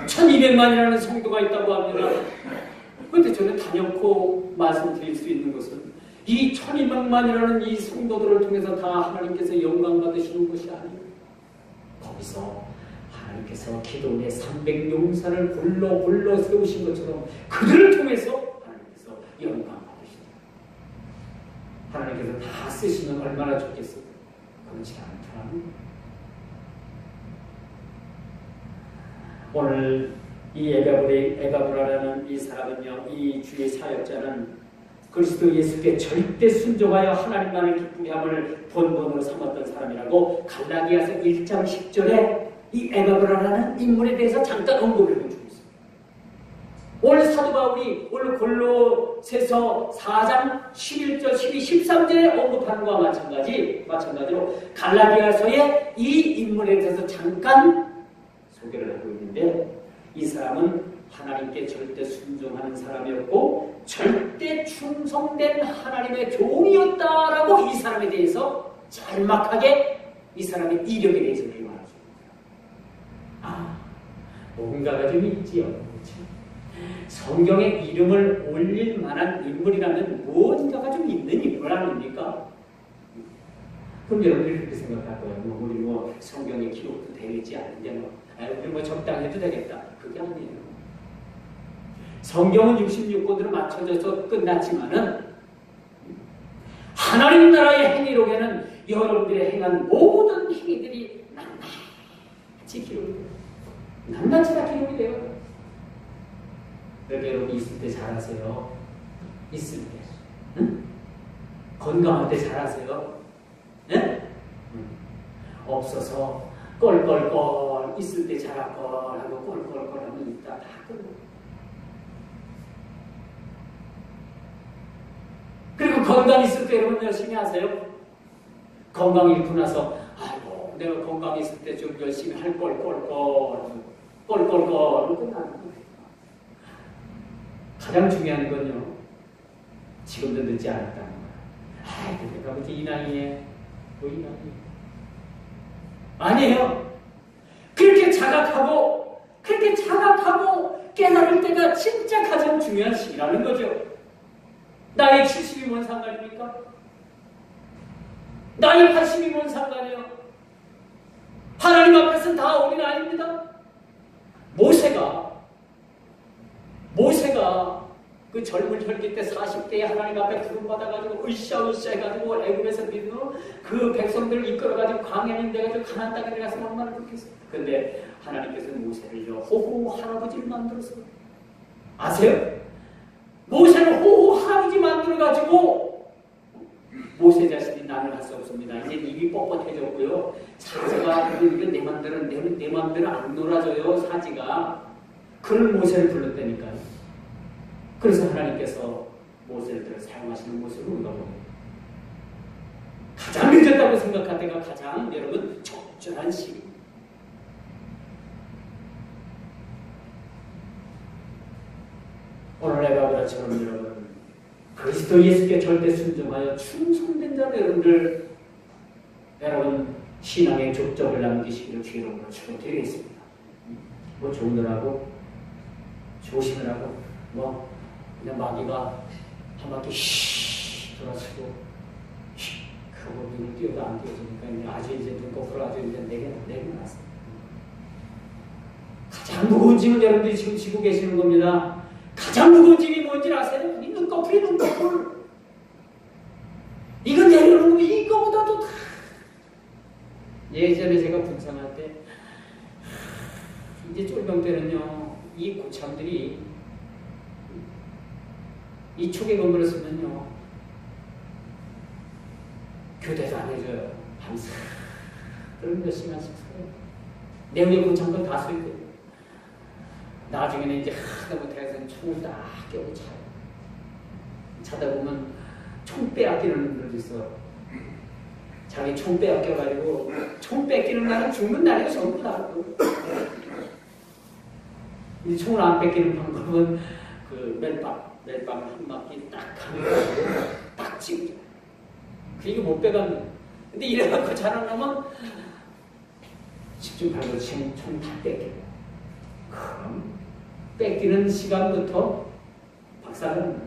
1200만이라는 성도가 있다고 합니다. 그런데 저는 단연코 말씀드릴 수 있는 것은 이 1200만이라는 이 성도들을 통해서 다 하나님께서 영광 받으시는 것이 아니에요. 거기서 하나님께서 기도원의 300용사를 불러 세우신 것처럼 그들을 통해서 하나님께서 영광 받으신다. 하나님께서 다 쓰시면 얼마나 좋겠어요. 그렇지 않다. 오늘 이 에바브라라는 이 사람은요, 이 주의 사역자는 그리스도 예수께 절대 순종하여 하나님만을 기쁘게 함을 본본으로 삼았던 사람이라고 갈라디아서 1장 10절에 이 에바브라라는 인물에 대해서 잠깐 언급을 해주고 있습니다. 오늘 사도 바울이 오늘 골로새서 4장 11절, 12, 13절에 언급하는 것과 마찬가지로 갈라디아서의 이 인물에 대해서 잠깐 소개를 하고 있는데, 이 사람은 하나님께 절대 순종하는 사람이었고 절대 충성된 하나님의 종이었다라고 이 사람에 대해서 짤막하게 이 사람의 이력에 대해서 말해줍니다. 뭔가가 좀 있지요. 그렇죠? 성경에 이름을 올릴 만한 인물이라면 뭔가가 좀 있는 인물 아닙니까? 그럼 여러분들이 그렇게 생각할 거예요. 우리 성경에 기록도 되어 있지 않은데 우리 적당해도 되겠다. 그게 아니에요. 성경은 66권으로 맞춰져서 끝났지만은 하나님 나라의 행위록에는 여러분들의 행한 모든 행위들이 낱낱이 기록이 돼요. 낱낱이 다 기록이 돼요. 그러니까 여러분 있을 때 잘하세요. 있을 때. 응? 건강할 때 잘하세요. 네? 없어서 껄껄껄 있을 때 잘할 걸 하고 껄껄껄 하면 있다 다 끊어. 그리고 건강 있을 때 여러분 열심히 하세요. 건강 잃고 나서 아이고 내가 건강 있을 때 좀 열심히 할 걸 껄껄껄 끝나는 거예요. 가장 중요한 건요. 지금도 늦지 않았다는 거야. 아이고 내가 뭐지 이 나이에 뭐 이 나이에 아니에요. 그렇게 자각하고 깨달을 때가 진짜 가장 중요한 시기라는 거죠. 나이 70이 뭔 상관입니까? 나이 80이 뭔 상관이에요? 하나님 앞에서는 다 어린 아이입니다. 모세가 그 젊은 혈기 때 40대에 하나님 앞에 부름받아가지고 으쌰 해가지고 애굽에서 믿는 그 백성들을 이끌어가지고 광야인 돼가지고 가나안 땅에 들어가서 얼마나 좋겠어요. 근데 하나님께서는 모세를 호호 할아버지를 만들었어요. 아세요? 모세를 호호 할아버지 만들어가지고 모세 자신이 나는 할 수 없습니다. 이제 입이 뻣뻣해졌고요. 사지가 이거 내 맘대로 안 놀아줘요. 사지가. 그런 모세를 불렀다니까요. 그래서 하나님께서 모세를 사용하시는 모습을 우리가 봅니다. 가장 늦었다고 생각할 때가 가장 여러분 적절한 시기입니다. 오늘 에바브라처럼 여러분 그리스도 예수께 절대 순종하여 충성된 자들 여러분 신앙의 족적을 남기시기를 주의로 축원드리겠습니다. 뭐 종들하고 조심을 하고 그냥 마귀가 한 바퀴 돌아치고 그거 눈을 띄워도 안 띄워지니까 아주 이제 눈꺼풀 아주 이제 내려놨습니다. 가장 무거운 짐은 여러분들이 지금 지고 계시는 겁니다. 가장 무거운 짐이 뭔지 아세요? 이 눈꺼풀이 눈꺼풀. 이거 내려놓는 거 이거보다도 다. 예전에 제가 분상할 때 이제 쫄병 때는요 이 고참들이 이 초계 건물을 쓰면요 교대도 안 해줘요. 밤새 그럼 몇 시간씩 써요. 내 위에 고참들 다 써있거든요. 나중에는 이제 하다 못해서 총을 딱 껴고 차요. 차다 보면 총 빼앗기는 놈들도 있어. 자기 총 빼앗겨가지고 총 뺏기는 날은 죽는 날이고 전부 나고. 이 총을 안 뺏기는 방법은 그 멜빵을 한 바퀴 딱 하면 딱 찍죠. 그게 못 빼가는. 근데 이래갖고 자란 놈은 집중 발고 총 다 뺏겨. 그럼 뺏기는 시간부터 박살은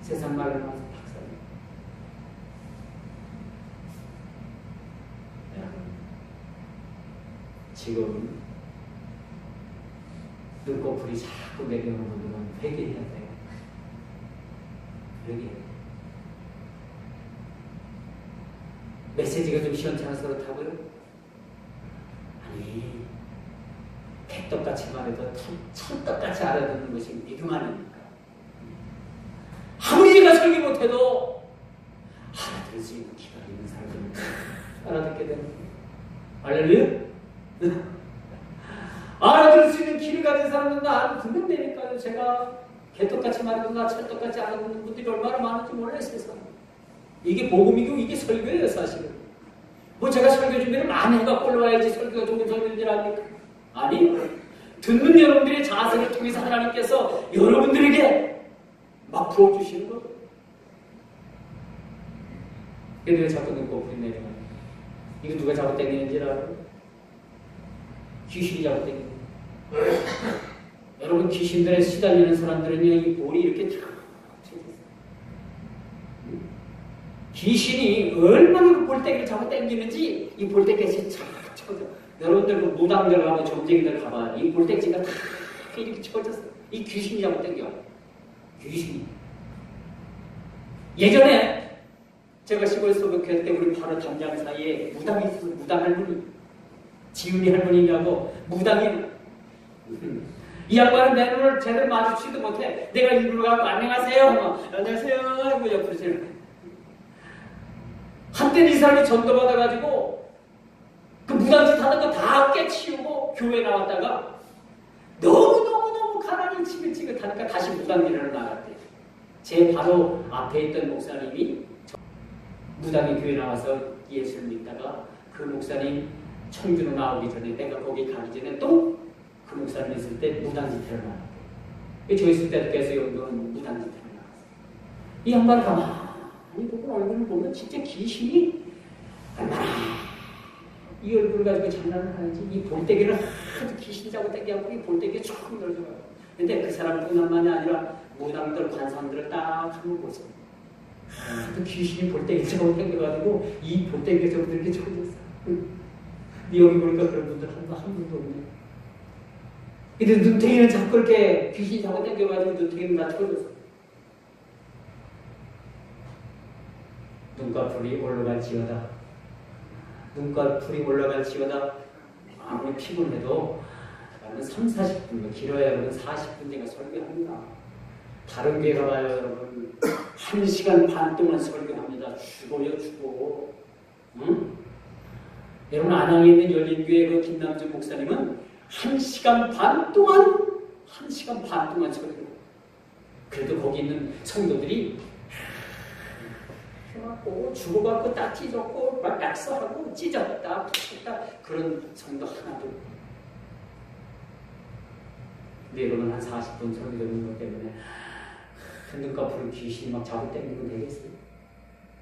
세상 말을 하면서 박살. 지금 눈꺼풀이 자꾸 내려오는 분들은 회개해야 돼요. 회개. 메시지가 좀 시원찮아서 그렇다고요? 아니 백떡같이 말해도 찰떡같이 알아듣는 것이 믿음 아닙니까? 아무리 내가 설교 못해도 알아들을 수 있는 귀가 있는 사람들은 알아듣게 되는 거예요. 할렐루야? 알아들을 수 있는 귀를 가진 사람들은 나 알아듣는 데니까요. 제가 개떡같이 말해도 나 찰떡같이 알아듣는 분들이 얼마나 많은지 몰라요. 세상에. 이게 복음이고 이게 설교예요. 사실은. 뭐 제가 설교 준비를 많이 해갖고 올라와야지 설교가 좋은 설교인 줄 압니까? 아니, 듣는 여러분들의 자세를 통해서 하나님께서 여러분들에게 막 부어주시는 거예요. 근데 왜 자꾸 눈꺼풀이 내려가요? 이거 누가 자꾸 땡기는지 알아요? 귀신이 자꾸 땡기는 거예요. 여러분 귀신들에 시달리는 사람들은요, 이 볼이 이렇게 쫙 귀신이 얼마나 그 볼때기를 자꾸 땡기는지 이 볼때기가 쫙 쳐져. 여러분들 그 무당들 가고 점쟁이들 가봐. 이 볼때기가 다 이렇게 쳐졌어. 이 귀신이 자꾸 땡겨. 귀신이. 예전에 제가 시골 소백회 때 우리 바로 담장 사이에 무당이 있었어. 무당 할머니. 지훈이 할머니라고 무당이 이 양반은 내 눈을 제대로 마주치지도 못해. 내가 입으로 가고 안녕하세요. 안녕하세요. 하고 옆으로 지는. 한때 이 사람이 전도받아가지고 그 무당짓 하는 거 다 깨치우고 교회 나왔다가 너무너무 가난이 지긋지긋하니까 다시 무당일을 나갔대. 제 바로 앞에 있던 목사님이 무당이 교회 나와서 예수를 믿다가 그 목사님 청주로 나오기 전에 내가 거기 가기 전에 또 그 목사님 있을 때 무당짓회를 나갔대. 저 있을 때도 계속 여기는 무당짓회를 나갔어. 이 양반을 가만히 보고 얼굴을 보면 진짜 귀신이 얼마나 이 얼굴을 가지고 장난을 하는지 이 볼때기를 하도 귀신 자고 떼기하고 이 볼때기에 쭉 늘어져요. 근데 그 사람뿐만이 아니라 무당들, 관상들을 딱 한번 보세요. 하도 귀신이 볼때기 자고 떼겨가지고 이 볼때기에서부터 이렇게 쳐졌어. 여기 보니까 그런 분들 한 분도 없네. 근데 눈탱이는 자꾸 이렇게 귀신이 자고 떼겨가지고 눈탱이는 다 쳐졌어. 눈꺼풀이 올라갈지어다. 눈꺼풀이 올라갈지어다. 아무리 피곤해도 나는 3, 40분, 길어야 40분 내가 설교합니다. 다른 교회 가봐요, 여러분. 1시간 반 동안 설교합니다. 죽어요, 죽어. 응? 여러분, 안양에 있는 열린교회 그 김남준 목사님은 1시간 반 동안 설교. 그래도 거기 있는 성도들이 해갖고 죽어갖고 딱 찢었고 막 낙서하고 찢었다 붙였다 그런 성도 하나도. 근데 여러분 한 40분 설교 듣는 것 때문에 눈꺼풀을 귀신이 막 잡고 땡기면 되겠어요?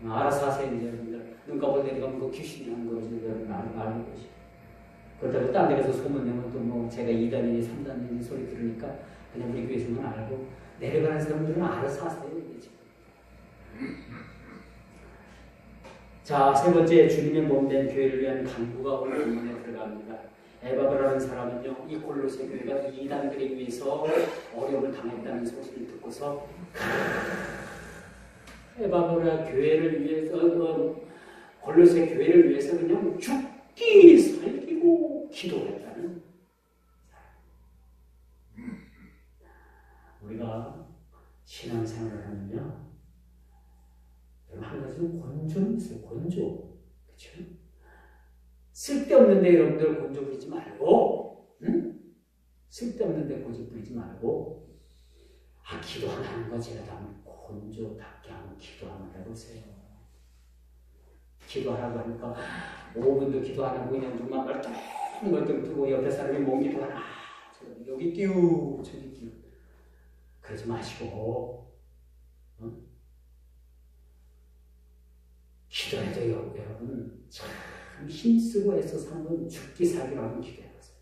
알아서 하세요 이제 여러분들. 눈꺼풀 내려가면 그 귀신이 하는 거지 여러분 아는 것이. 그렇다고 딴 데 가서 소문내면 또 뭐 제가 2단이니 3단이니 소리 들으니까 그냥 우리 교회에서는 알고 내려가는 사람들은 알아서 하세요 이게 지금. 자, 세 번째 주님의 몸된 교회를 위한 간구가 오늘 본문에 들어갑니다. 에바브라는 사람은요, 이 골로새 교회가 이단들에 의해서 어려움을 당했다는 소식을 듣고서 에바브라 교회를 위해서 골로새 교회를 위해서 그냥 죽기 살기고 기도했다는 사람. 우리가 신앙생활을 하면요. 한 가지는 곤조는 있어요. 곤조. 그쵸? 쓸데없는데 여러분들 곤조 부리지 말고, 응? 쓸데없는데 곤조 부리지 말고, 기도 하나 하는 거 제가 하면 곤조답게 한번 기도 한번 해보세요. 기도하라고 하니까 5분도 기도 안 하고 그냥 눈만 멀뚱멀뚱 뜨고 옆에 사람이 뭔 기도 하나, 여기 띄우, 저기 띄우. 그러지 마시고, 응? 기도해도 여러분 참 힘쓰고 애써서 한번 죽기 살기로 한번 기도해보세요.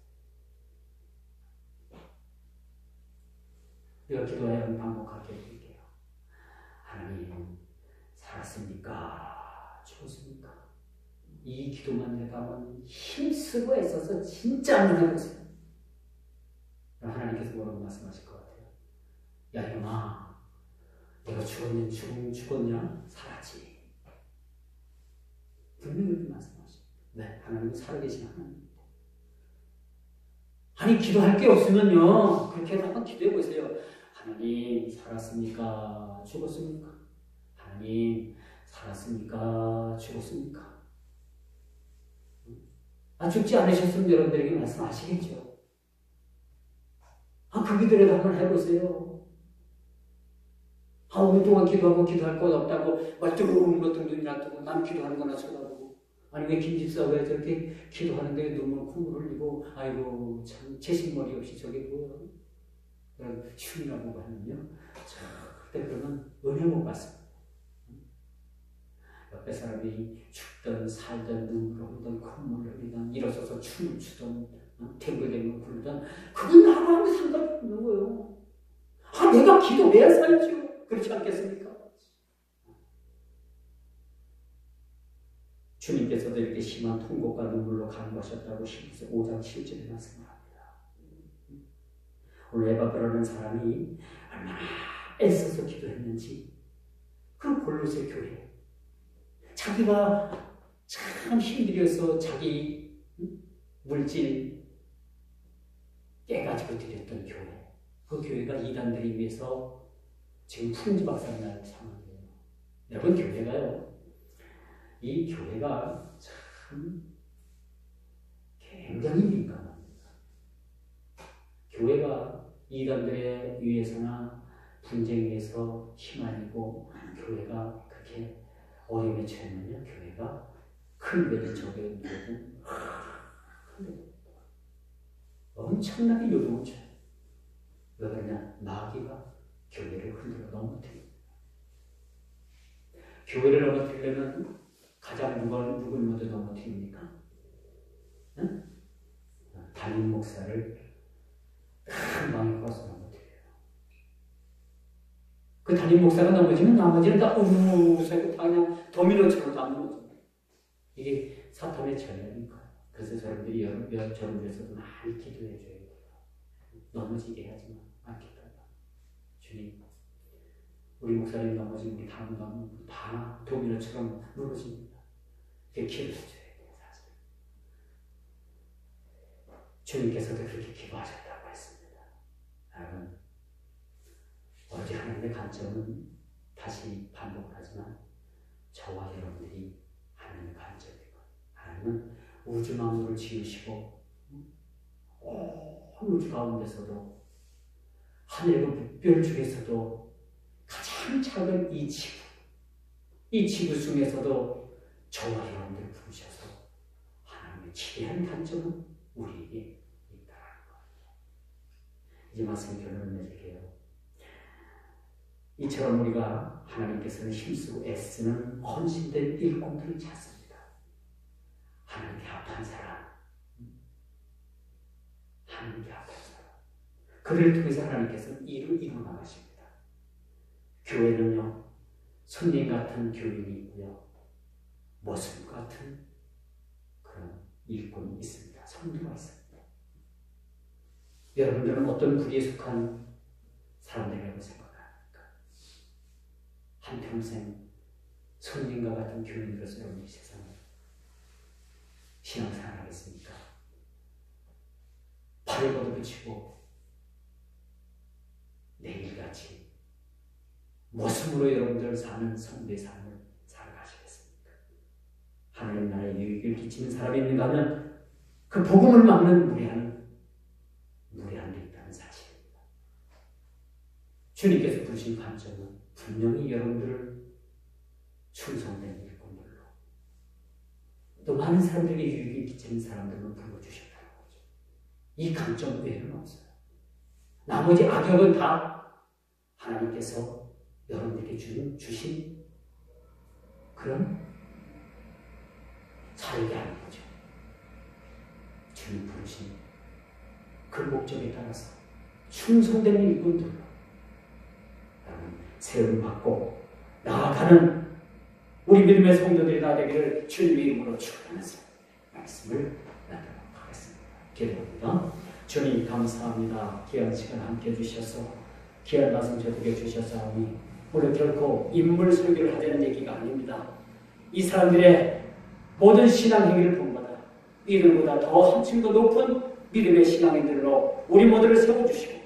내가 기도해야 하는 방법 가르쳐 드릴게요. 하나님 살았습니까? 죽었습니까? 이 기도만 해도 한번 힘쓰고 애써서 진짜 한번 해보세요. 하나님께서 뭐라고 말씀하실 것 같아요? 야 형아, 내가 죽었냐? 살았지. 분명히 그렇게 말씀하십니다. 네, 하나님은 살아계신 하나님입니다. 아니 기도할 게 없으면요 그렇게 한번 기도해 보세요. 하나님 살았습니까? 죽었습니까? 하나님 살았습니까? 죽었습니까? 죽지 않으셨으면 여러분들에게 말씀하시겠죠. 그 기도라도 한번 해보세요. 오늘 동안 기도하고 기도할 것 없다고 멀뚱멀뚱 눈이나 뜨고 난 기도하는 거나 쳐다보고, 아니 왜 김집사가 왜 저렇게 기도하는데 눈물 콧물 흘리고 아이고 참 채식머리 없이 저게 뭐야 그런 흉이라고 하면요, 그때 그러면 은혜 못 받습니다. 옆에 사람이 죽든 살든 눈물 흘리든 콧물 흘리든 일어서서 춤을 추든 탱글탱글 굴든 그건 나하고 상관없는 거예요. 내가 기도해야 살죠. 그렇지 않겠습니까? 주님께서도 이렇게 심한 통곡과 눈물로 간구하셨다고 히브리서 5장 7절에 말씀합니다. 오늘 에바브라는 사람이 얼마나 애써서 기도했는지, 그 골로새 교회 자기가 참 힘들어서 자기 물질 깨가지고 드렸던 교회, 그 교회가 이단들에 의해서 지금 풍지박산이 날 상황이에요. 여러분, 교회가요, 이 교회가 참 굉장히 민감합니다. 교회가 이단들에 의해서나 분쟁에서 휘말리고 교회가 그렇게 어려움에 처하면요, 교회가 큰 배를 적용되고 엄청나게 요동을 쳐요. 왜 그러냐? 마귀가 교회를 흔들어 넘어뜨립니다. 교회를 넘어뜨리려면 가장 누굴 먼저 넘어뜨립니까? 응? 담임 목사를 큰 방에 걸어서 넘어뜨려요. 그 담임 목사가 넘어지면 나머지는 다 우우우우서 그냥 도미노처럼 다 넘어집니다. 이게 사탄의 전략이니까요. 그래서 여러분들이 여러분들에서도 많이 기도해 줘야 돼요. 넘어지게 하지 않겠다. 주님, 우리 목사님 넘어지면 우리 다음 다 도미노처럼 무너집니다. 이렇게 기도해 줘야 돼요, 사실. 주님께서도 그렇게 기도하셨다고 했습니다. 여러분, 어제 하나님의 관점은 다시 반복을 하지만 저와 여러분들이 하나님의 관점이고, 하나님은 우주 만물을 지으시고 온 우주 가운데서도 하늘과 별 중에서도 가장 작은 이 지구 중에서도 저와 여러분들을 부르셔서 하나님의 지대한 관점은 우리에게 있다는 거예요. 이제 말씀 결론을 내릴게요. 이처럼 우리가 하나님께서는 힘쓰고 애쓰는 헌신된 일꾼들을 찾습니다. 하나님께 합한 사람, 하나님께 합한 사람, 그를 통해서 하나님께서는 일을 이루어 나가십니다. 교회는요, 손님 같은 교인이 있고요, 모습 같은 그런 일꾼이 있습니다. 성도가 있습니다. 여러분들은 어떤 부류에 속한 사람들이라고 생각합니까? 한평생 손님과 같은 교인으로서 여러분이 세상을 신앙생활 하겠습니까? 발을 걷어붙이고 내일같이 모습으로 여러분들 사는 성도의 삶을 살아가시겠습니까? 하나님 나라에 유익을 끼치는 사람이 있는가 하면 그 복음을 막는 무례한 데 있다는 사실입니다. 주님께서 부르신 관점은 분명히 여러분들을 충성된 일꾼들로, 또 많은 사람들에게 유익을 끼치는 사람들로 불러주셨다는 거죠. 이 관점 외에는 없어요. 나머지 악역은 다 하나님께서 여러분들에게 주신 그런 사역이 아닌 거죠. 주님 부르신 그 목적에 따라서 충성된 일꾼들로 여러분 세움을 받고 나아가는 우리 믿음의 성도들이 다 되기를 주님의 이름으로 축원하면서 말씀을 나누도록 하겠습니다. 기도합니다. 주님 감사합니다. 귀한 시간 함께 해주셔서 귀한 말씀 저에게 주셔서니 오늘 결코 인물 설교를 하자는 얘기가 아닙니다. 이 사람들의 모든 신앙 행위를 본받아 이들보다 더 한층 더 높은 믿음의 신앙인들로 우리 모두를 세워주시고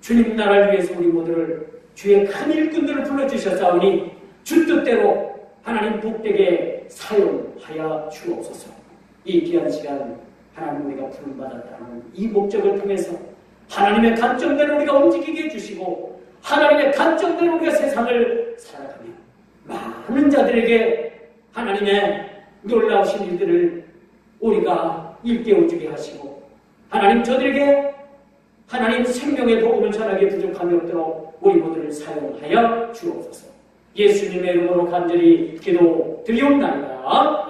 주님 나라를 위해서 우리 모두를 주의 큰 일꾼들을 불러주셨사오니 주 뜻대로 하나님 복되게 사용하여 주옵소서. 이 귀한 시간 하나님 우리가 부름받았다는 이 목적을 통해서 하나님의 관점대로 우리가 움직이게 해주시고 하나님의 관점대로 우리가 세상을 살아가며 많은 자들에게 하나님의 놀라우신 일들을 우리가 일깨워주게 하시고 하나님 저들에게 하나님 생명의 복음을 전하기에 부족함이 없도록 우리 모두를 사용하여 주옵소서. 예수님의 이름으로 간절히 기도드리옵나이다.